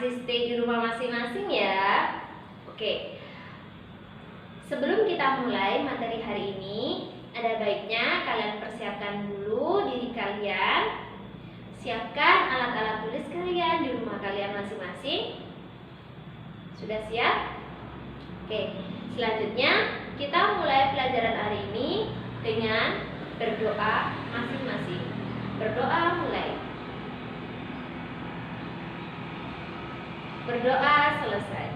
masih stay di rumah masing-masing ya. Oke, sebelum kita mulai materi hari ini, ada baiknya kalian persiapkan dulu diri kalian. Siapkan alat-alat tulis kalian di rumah kalian masing-masing. Sudah siap? Oke, selanjutnya kita mulai pelajaran hari ini dengan berdoa masing-masing. Berdoa mulai. Berdoa selesai.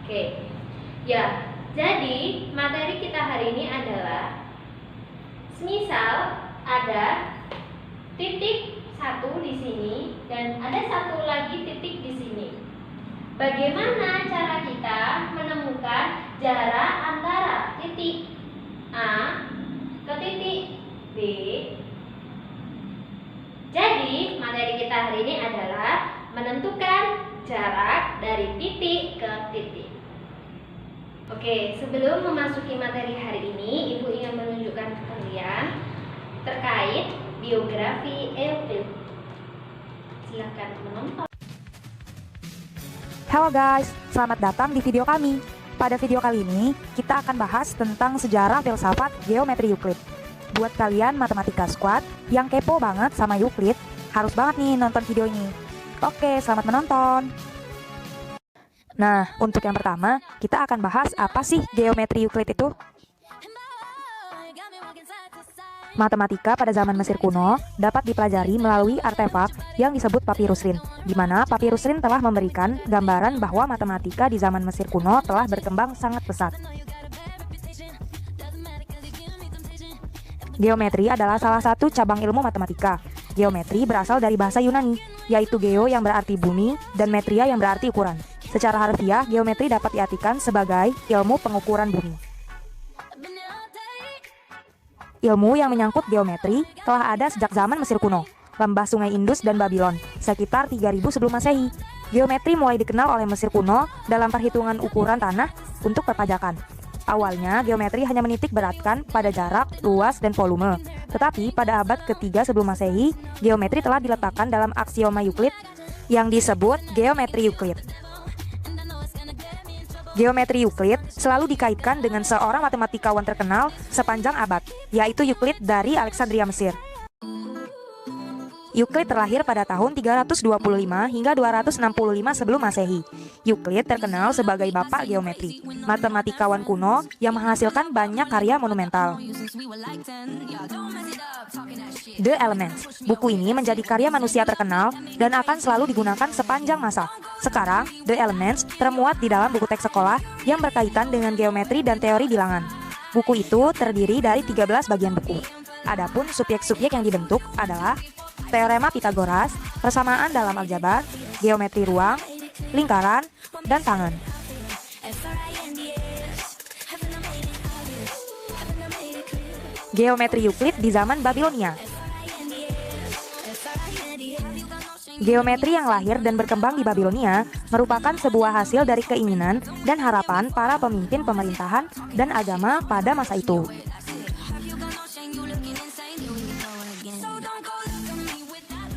Oke. Ya, jadi materi kita hari ini adalah semisal ada titik satu di sini dan ada satu lagi titik di sini. Bagaimana cara kita menemukan jarak antara titik A ke titik B? Jadi, materi kita hari ini adalah menentukan jarak dari titik ke titik. Oke, sebelum memasuki materi hari ini, Ibu ingin menunjukkan ke kalian terkait biografi Euclid. Silakan menonton. Halo guys, selamat datang di video kami. Pada video kali ini, kita akan bahas tentang sejarah filsafat geometri Euclid. Buat kalian matematika squad yang kepo banget sama Euclid, harus banget nih nonton video ini. Oke, selamat menonton. Nah, untuk yang pertama, kita akan bahas apa sih geometri Euclid itu? Matematika pada zaman Mesir kuno dapat dipelajari melalui artefak yang disebut papirus rin, di mana papirus rin telah memberikan gambaran bahwa matematika di zaman Mesir kuno telah berkembang sangat pesat. Geometri adalah salah satu cabang ilmu matematika. Geometri berasal dari bahasa Yunani, yaitu geo yang berarti bumi dan metria yang berarti ukuran. Secara harfiah, geometri dapat diartikan sebagai ilmu pengukuran bumi. Ilmu yang menyangkut geometri telah ada sejak zaman Mesir kuno, lembah sungai Indus dan Babylon, sekitar 3000 sebelum Masehi. Geometri mulai dikenal oleh Mesir kuno dalam perhitungan ukuran tanah untuk perpajakan. Awalnya, geometri hanya menitik beratkan pada jarak, luas, dan volume. Tetapi pada abad ketiga sebelum Masehi, geometri telah diletakkan dalam aksioma Euclid yang disebut geometri Euclid. Geometri Euclid selalu dikaitkan dengan seorang matematikawan terkenal sepanjang abad, yaitu Euclid dari Alexandria, Mesir. Euclid terlahir pada tahun 325 hingga 265 sebelum Masehi. Euclid terkenal sebagai bapak geometri, matematikawan kuno yang menghasilkan banyak karya monumental. The Elements. Buku ini menjadi karya manusia terkenal dan akan selalu digunakan sepanjang masa. Sekarang, The Elements termuat di dalam buku teks sekolah yang berkaitan dengan geometri dan teori bilangan. Buku itu terdiri dari 13 bagian buku. Adapun subjek-subjek yang dibentuk adalah teorema Pitagoras, persamaan dalam aljabar, geometri ruang, lingkaran, dan tangan. Geometri Euclid di zaman Babilonia. Geometri yang lahir dan berkembang di Babilonia merupakan sebuah hasil dari keinginan dan harapan para pemimpin pemerintahan dan agama pada masa itu.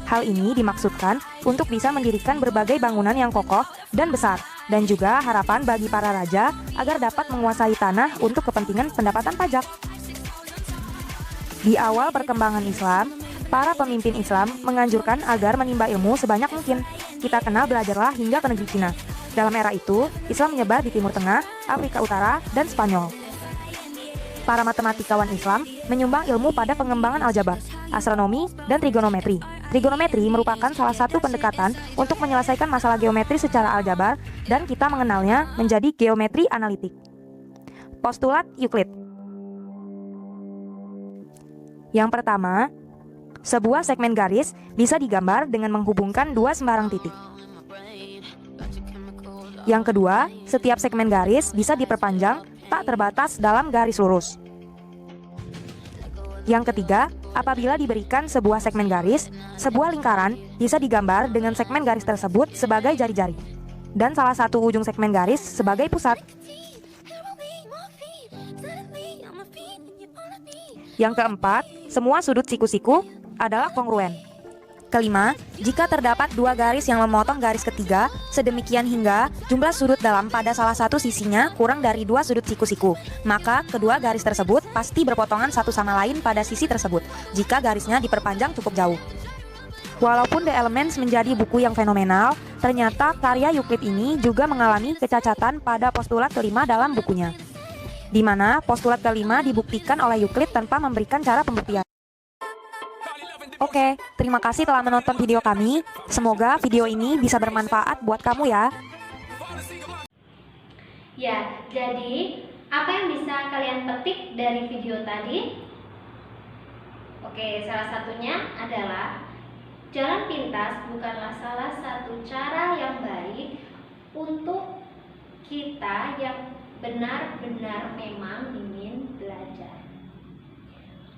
Hal ini dimaksudkan untuk bisa mendirikan berbagai bangunan yang kokoh dan besar, dan juga harapan bagi para raja agar dapat menguasai tanah untuk kepentingan pendapatan pajak. Di awal perkembangan Islam, para pemimpin Islam menganjurkan agar menimba ilmu sebanyak mungkin. Kita kenal belajarlah hingga ke negeri Cina. Dalam era itu, Islam menyebar di Timur Tengah, Afrika Utara, dan Spanyol. Para matematikawan Islam menyumbang ilmu pada pengembangan aljabar, astronomi, dan trigonometri. Trigonometri merupakan salah satu pendekatan untuk menyelesaikan masalah geometri secara aljabar dan kita mengenalnya menjadi geometri analitik. Postulat Euclid. Yang pertama, sebuah segmen garis bisa digambar dengan menghubungkan dua sembarang titik. Yang kedua, setiap segmen garis bisa diperpanjang tak terbatas dalam garis lurus. Yang ketiga, apabila diberikan sebuah segmen garis, sebuah lingkaran bisa digambar dengan segmen garis tersebut sebagai jari-jari, dan salah satu ujung segmen garis sebagai pusat. Yang keempat, semua sudut siku-siku adalah kongruen. Kelima, jika terdapat dua garis yang memotong garis ketiga, sedemikian hingga jumlah sudut dalam pada salah satu sisinya kurang dari 2 sudut siku-siku, maka kedua garis tersebut pasti berpotongan satu sama lain pada sisi tersebut, jika garisnya diperpanjang cukup jauh. Walaupun The Elements menjadi buku yang fenomenal, ternyata karya Euclid ini juga mengalami kecacatan pada postulat kelima dalam bukunya, di mana postulat kelima dibuktikan oleh Euclid tanpa memberikan cara pembuktian. Oke, terima kasih telah menonton video kami. Semoga video ini bisa bermanfaat buat kamu ya. Ya, jadi apa yang bisa kalian petik dari video tadi? Oke, salah satunya adalah jalan pintas bukanlah salah satu cara yang baik untuk kita yang benar-benar memang ingin belajar.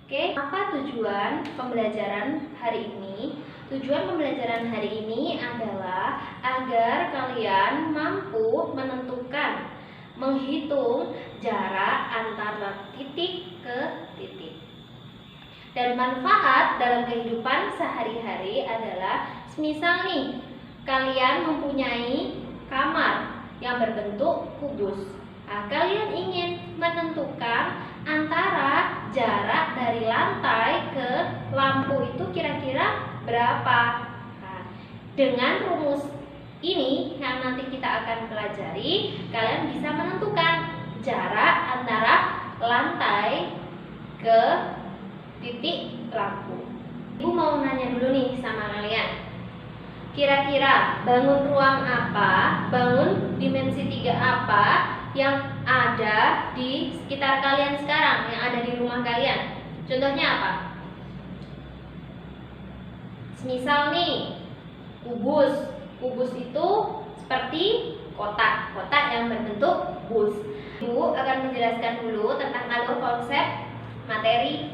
Oke, apa tujuan pembelajaran hari ini? Tujuan pembelajaran hari ini adalah agar kalian mampu menentukan, menghitung jarak antara titik ke titik. Dan manfaat dalam kehidupan sehari-hari adalah semisal nih, kalian mempunyai kamar yang berbentuk kubus. Nah, kalian ingin menentukan antara jarak dari lantai ke lampu itu kira-kira berapa. Nah, dengan rumus ini yang nanti kita akan pelajari, kalian bisa menentukan jarak antara lantai ke titik lampu. Ibu mau nanya dulu nih sama kalian. Kira-kira bangun ruang apa, bangun dimensi 3 apa yang ada di sekitar kalian sekarang, yang ada di rumah kalian? Contohnya apa? Semisal nih, kubus. Kubus itu seperti kotak, kotak yang berbentuk bus. Ibu akan menjelaskan dulu tentang alur konsep materi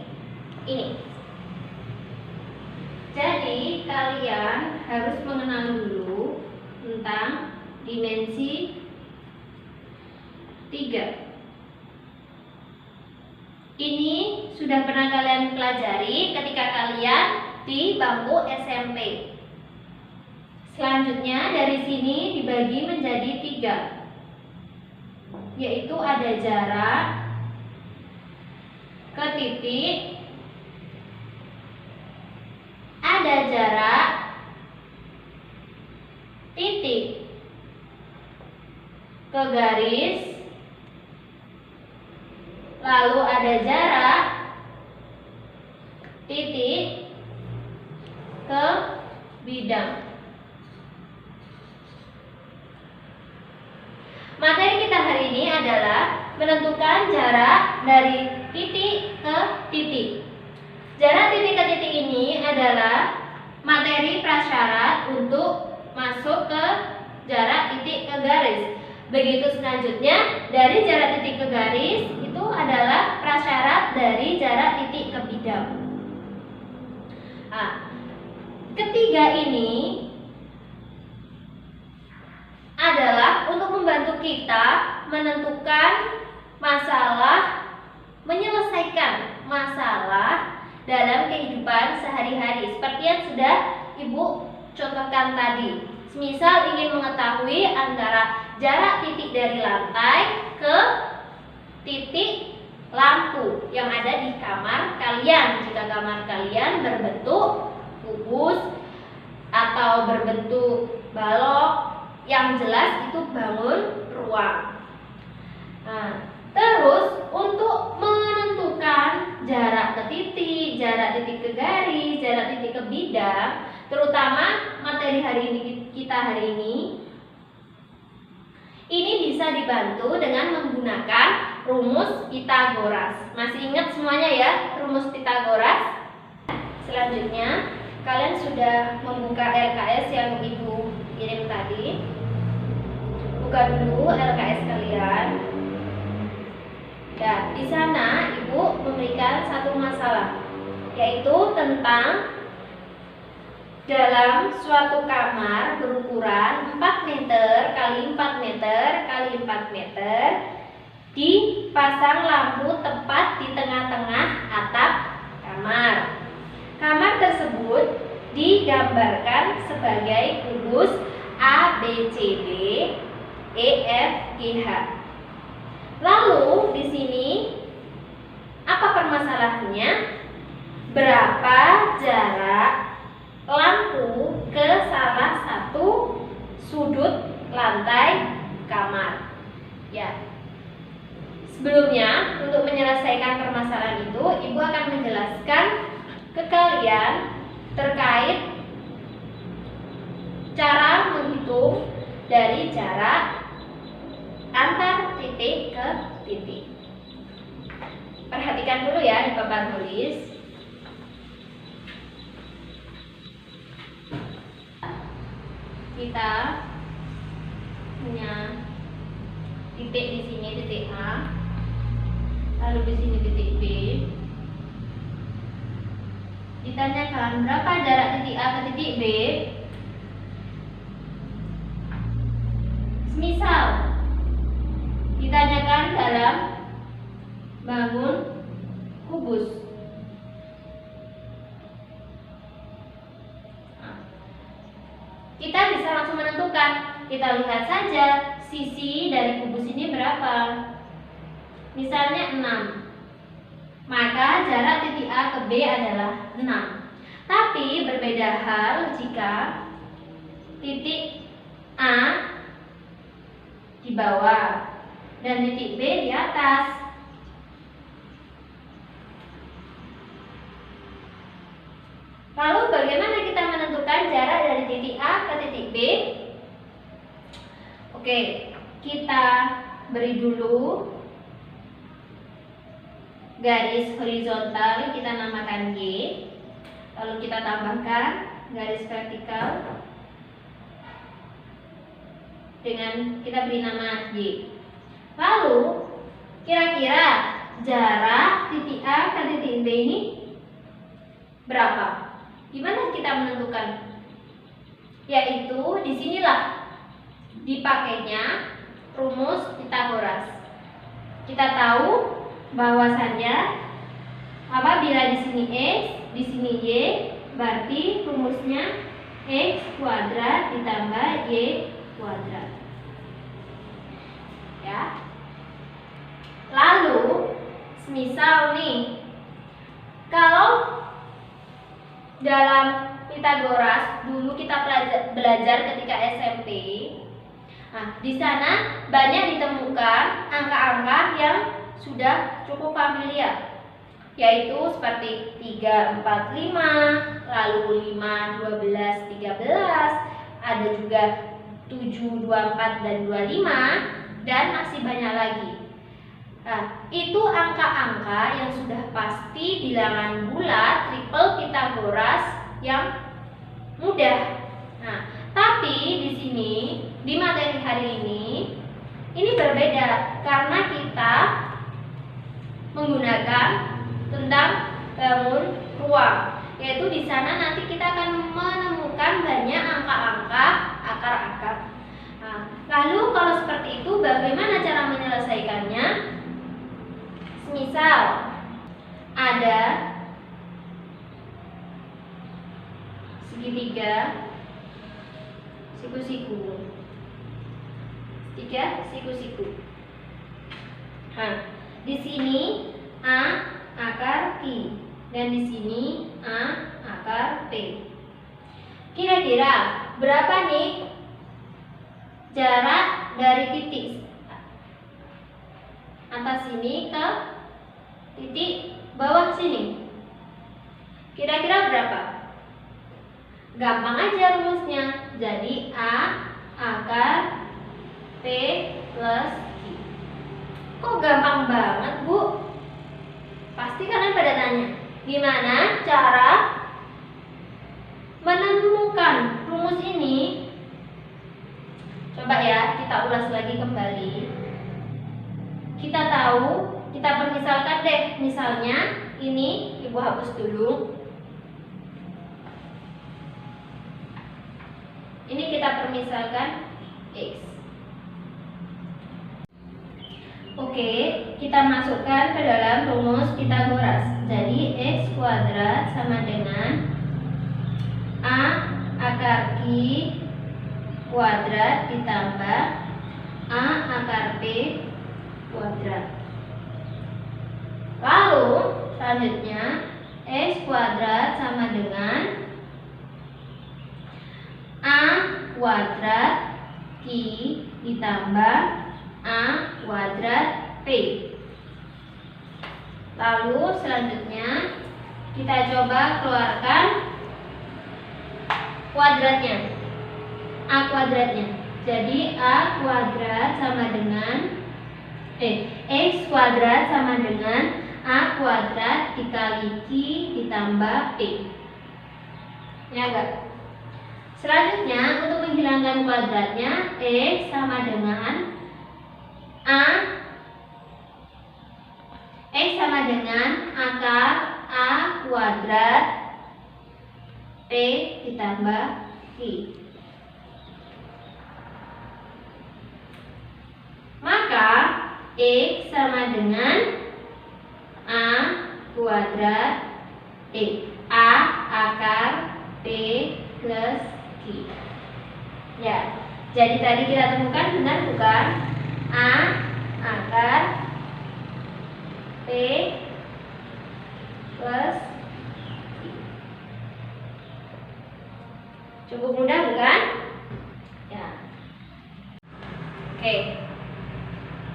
ini. Jadi kalian harus mengenal dulu tentang dimensi 3. Ini sudah pernah kalian pelajari ketika kalian di bangku SMP. Selanjutnya dari sini dibagi menjadi 3, yaitu ada jarak ke titik, ada jarak titik ke garis, lalu ada jarak titik ke bidang. Materi kita hari ini adalah menentukan jarak dari titik ke titik. Jarak titik ke titik ini adalah materi prasyarat untuk masuk ke jarak titik ke garis. Begitu selanjutnya, dari jarak titik ke garis itu adalah prasyarat dari jarak titik ke bidang. Nah, ketiga ini adalah untuk membantu kita menentukan masalah, menyelesaikan masalah dalam kehidupan sehari-hari, seperti yang sudah Ibu contohkan tadi. Misal ingin mengetahui antara jarak titik dari lantai ke titik lampu yang ada di kamar kalian. Jika kamar kalian berbentuk kubus atau berbentuk balok, yang jelas itu bangun ruang. Nah, terus untuk menentukan jarak ke titik, jarak titik ke garis, jarak titik ke bidang, terutama materi hari ini bisa dibantu dengan menggunakan rumus Pitagoras. Masih ingat semuanya ya rumus Pitagoras? Selanjutnya, kalian sudah membuka LKS yang Ibu kirim tadi. Buka dulu LKS kalian. Dan di sana Ibu memberikan satu masalah, yaitu tentang dalam suatu kamar berukuran 4 meter kali 4 meter kali 4 meter dipasang lampu tepat di tengah-tengah atap kamar. Kamar tersebut digambarkan sebagai kubus A, B, C, D, E, F, G, H. Lalu di sini apa permasalahannya? Berapa jarak lampu ke salah satu sudut lantai kamar? Ya. Sebelumnya, untuk menyelesaikan permasalahan itu, Ibu akan menjelaskan ke kalian terkait cara menghitung dari jarak antar titik ke titik. Perhatikan dulu ya di papan tulis. Kita punya titik di sini, titik A, lalu di sini titik B. Ditanyakan berapa jarak titik A ke titik B. Misal ditanyakan dalam bangun kubus. Kita bisa langsung menentukan. Kita lihat saja sisi dari kubus ini berapa. Misalnya 6. Maka jarak titik A ke B adalah 6. Tapi berbeda hal jika titik A di bawah dan titik B di atas. Lalu bagaimana kita menentukan jarak dari titik A ke titik B? Oke, kita beri dulu garis horizontal, kita namakan Y. Lalu kita tambahkan garis vertikal dengan kita beri nama Y. Lalu kira-kira jarak titik A ke titik B ini berapa? Gimana kita menentukan? Yaitu disinilah dipakainya rumus Pitagoras. Kita tahu bahwasannya apabila di sini X, di sini Y, berarti rumusnya X kuadrat ditambah Y kuadrat. Ya. Lalu, semisal nih, kalau dalam Pitagoras dulu kita belajar ketika SMP, nah, di sana banyak ditemukan angka-angka yang sudah cukup familiar, yaitu seperti 3, 4, 5, lalu 5, 12, 13, ada juga 7, 24, dan 25, dan masih banyak lagi. Nah, itu angka-angka yang sudah pasti bilangan bulat triple Pitagoras yang mudah. Nah, tapi di sini di materi hari ini berbeda karena kita menggunakan tentang bangun ruang, yaitu di sana nanti kita akan menemukan banyak angka-angka akar-akar. Nah, lalu kalau seperti itu bagaimana cara menyelesaikannya? Misal ada segitiga siku-siku, tiga siku-siku. Nah, di sini A akar Q dan di sini A akar P. Kira-kira berapa nih jarak dari titik atas sini ke titik bawah sini? Kira-kira berapa? Gampang aja rumusnya. Jadi A akar P plus Q. Kok gampang banget, Bu? Pasti kalian pada tanya, gimana cara menemukan rumus ini? Coba ya, kita ulas lagi kembali. Kita tahu, kita permisalkan deh. Misalnya, ini Ibu hapus dulu. Ini kita permisalkan X. Oke, kita masukkan ke dalam rumus Pitagoras. Jadi X kuadrat sama dengan A akar Q kuadrat ditambah A akar P kuadrat. Lalu selanjutnya X kuadrat sama dengan A kuadrat Q ditambah A kuadrat P. Lalu selanjutnya kita coba keluarkan kuadratnya, A kuadratnya. Jadi A kuadrat sama dengan X kuadrat sama dengan A kuadrat dikali Q ditambah P. Ya enggak? Selanjutnya untuk menghilangkan kuadratnya, X sama dengan X sama dengan akar A kuadrat P ditambah Q. Maka X sama dengan A kuadrat A akar P plus Q. Ya, jadi tadi kita temukan benar bukan? A akar P plus Q. Cukup mudah bukan? Ya. Oke.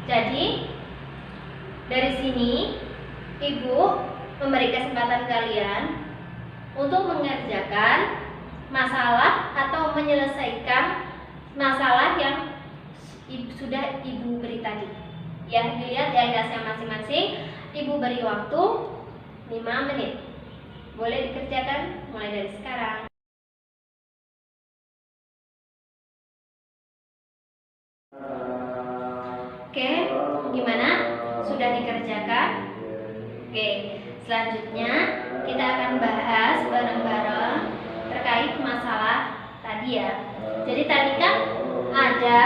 Jadi dari sini Ibu memberi kesempatan kalian untuk mengerjakan masalah atau menyelesaikan masalah yang sudah Ibu beri tadi. Ya, dilihat ya tugasnya masing-masing. Ibu beri waktu 5 menit. Boleh dikerjakan mulai dari sekarang. Oke, gimana? Sudah dikerjakan? Oke, selanjutnya kita akan bahas bareng-bareng terkait masalah tadi ya. Jadi tadi kan ada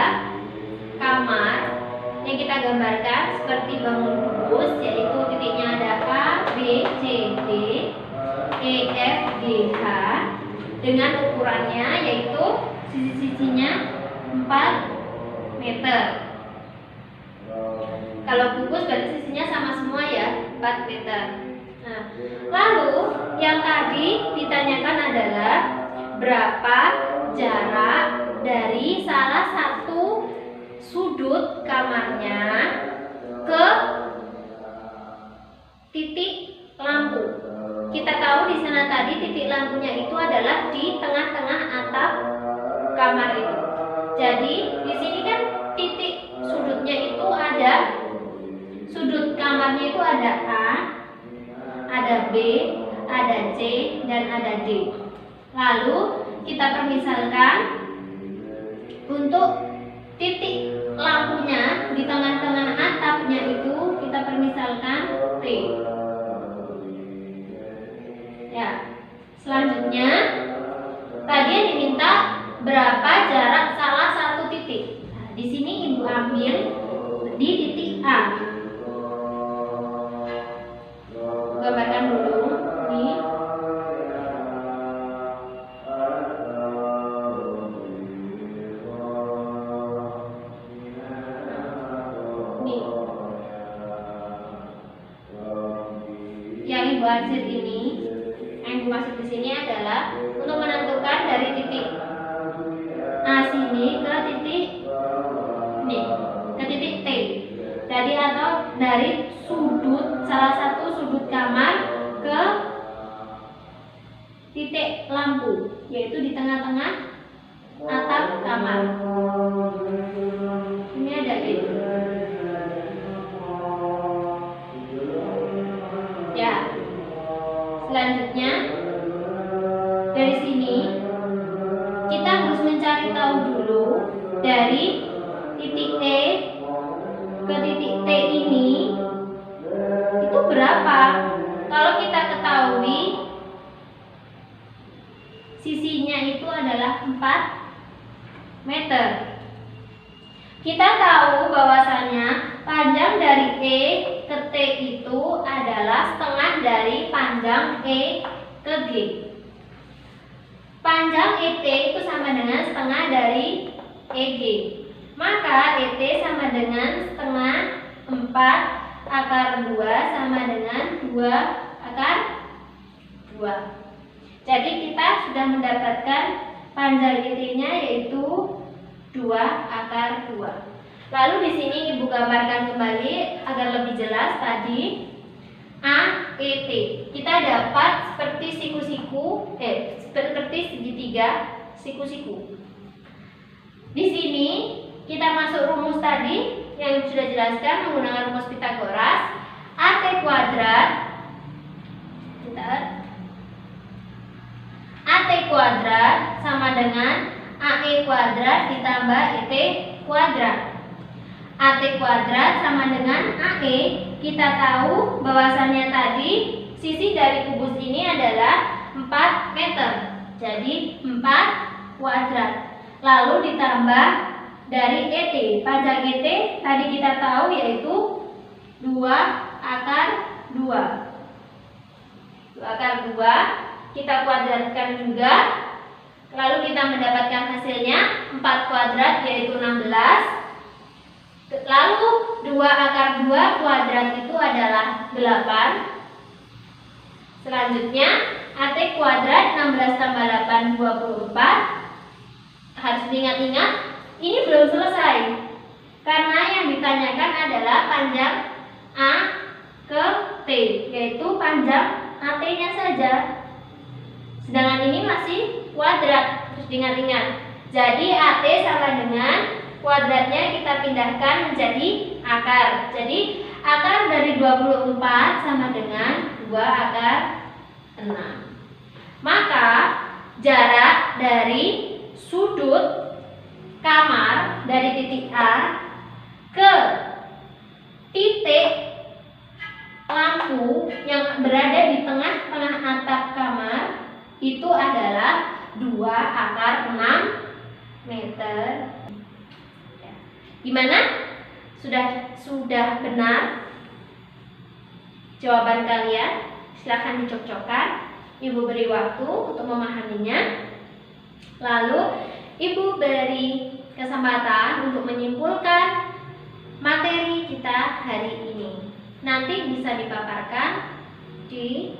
kamar yang kita gambarkan seperti bangun kubus, yaitu titiknya ada A, B, C, D, E, F, G, H dengan ukurannya yaitu sisi-sisinya 4 meter. Kalau kubus berarti sisinya sama semua ya, 4 meter. Nah, lalu yang tadi ditanyakan adalah berapa jarak dari salah satu sudut kamarnya ke titik lampu. Kita tahu di sana tadi titik lampunya itu adalah di tengah-tengah atap kamar itu. Jadi di sini kan titik sudutnya itu ada, sudut kamarnya itu ada A, ada B, ada C, dan ada D. Lalu kita permisalkan untuk titik lampunya di tengah-tengah atapnya itu kita permisalkan T. Ya, selanjutnya tadi yang diminta berapa jarak salah satu titik. Nah, di sini Ibu ambil di titik A. Gambarkan dulu nih. Nih. Yang Ibu hasil ini, yang Ibu maksud di sini adalah untuk menentukan dari titik A sini ke titik nih, ke titik T. Jadi atau dari sudut salah satu sudut kamar ke titik lampu, yaitu di tengah-tengah atap kamar. Ini ada itu. Ya. Selanjutnya dari sini kita harus mencari tahu dulu dari titik E ke titik T ini itu berapa. Kalau kita ketahui sisinya itu adalah 4 meter. Kita tahu bahwasanya panjang dari E ke T itu adalah setengah dari panjang E ke G. Panjang ET itu sama dengan setengah dari EG. Maka ET sama dengan setengah 4 akar 2 sama dengan 2 akar 2. Jadi kita sudah mendapatkan panjang ET-nya yaitu 2 akar 2. Lalu di sini Ibu gambarkan kembali agar lebih jelas tadi AET. Kita dapat seperti siku-siku, seperti segitiga siku-siku. Di sini kita masuk rumus tadi yang sudah jelaskan menggunakan rumus Pythagoras. AT kuadrat, AT kuadrat sama dengan AE kuadrat ditambah ET kuadrat. AT kuadrat sama dengan AE. Kita tahu bahwasannya tadi sisi dari kubus ini adalah 4 meter. Jadi 4 kuadrat. Lalu ditambah dari ET. Panjang ET tadi kita tahu yaitu 2 akar 2. 2 akar 2 kita kuadratkan juga. Lalu kita mendapatkan hasilnya 4 kuadrat yaitu 16. Lalu 2 akar 2 kuadrat itu adalah 8. Selanjutnya AT kuadrat 16 tambah 8 24. Harus diingat-ingat, ini belum selesai. Karena yang ditanyakan adalah panjang A ke T, yaitu panjang AT-nya saja. Sedangkan ini masih kuadrat, harus diingat-ingat. Jadi AT sama dengan kuadratnya kita pindahkan menjadi akar. Jadi akar dari 24 sama dengan 2 akar 6. Maka jarak dari sudut kamar dari titik A ke titik lampu yang berada di tengah-tengah atap kamar itu adalah 2 akar 6 meter. Gimana? Sudah benar jawaban kalian? Silahkan dicocokkan. Ibu beri waktu untuk memahaminya. Lalu Ibu beri kesempatan untuk menyimpulkan materi kita hari ini. Nanti bisa dipaparkan di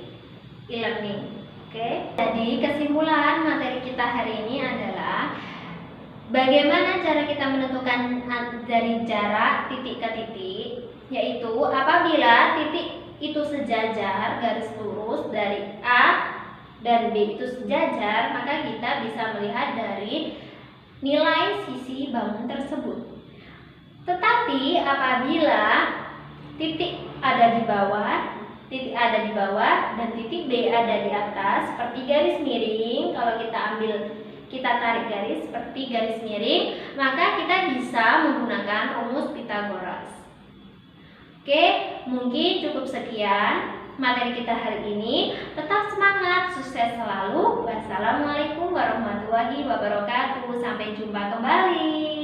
e-learning. Oke. Jadi kesimpulan materi kita hari ini adalah bagaimana cara kita menentukan dari jarak titik ke titik, yaitu apabila titik itu sejajar garis lurus dari A dan B itu sejajar, maka kita bisa melihat dari nilai sisi bangun tersebut. Tetapi apabila titik ada di bawah, dan titik B ada di atas, seperti garis miring, kalau kita tarik garis seperti garis miring, maka kita bisa menggunakan rumus Pythagoras. Oke, mungkin cukup sekian materi kita hari ini. Tetap semangat, sukses selalu. Wassalamualaikum warahmatullahi wabarakatuh. Sampai jumpa kembali.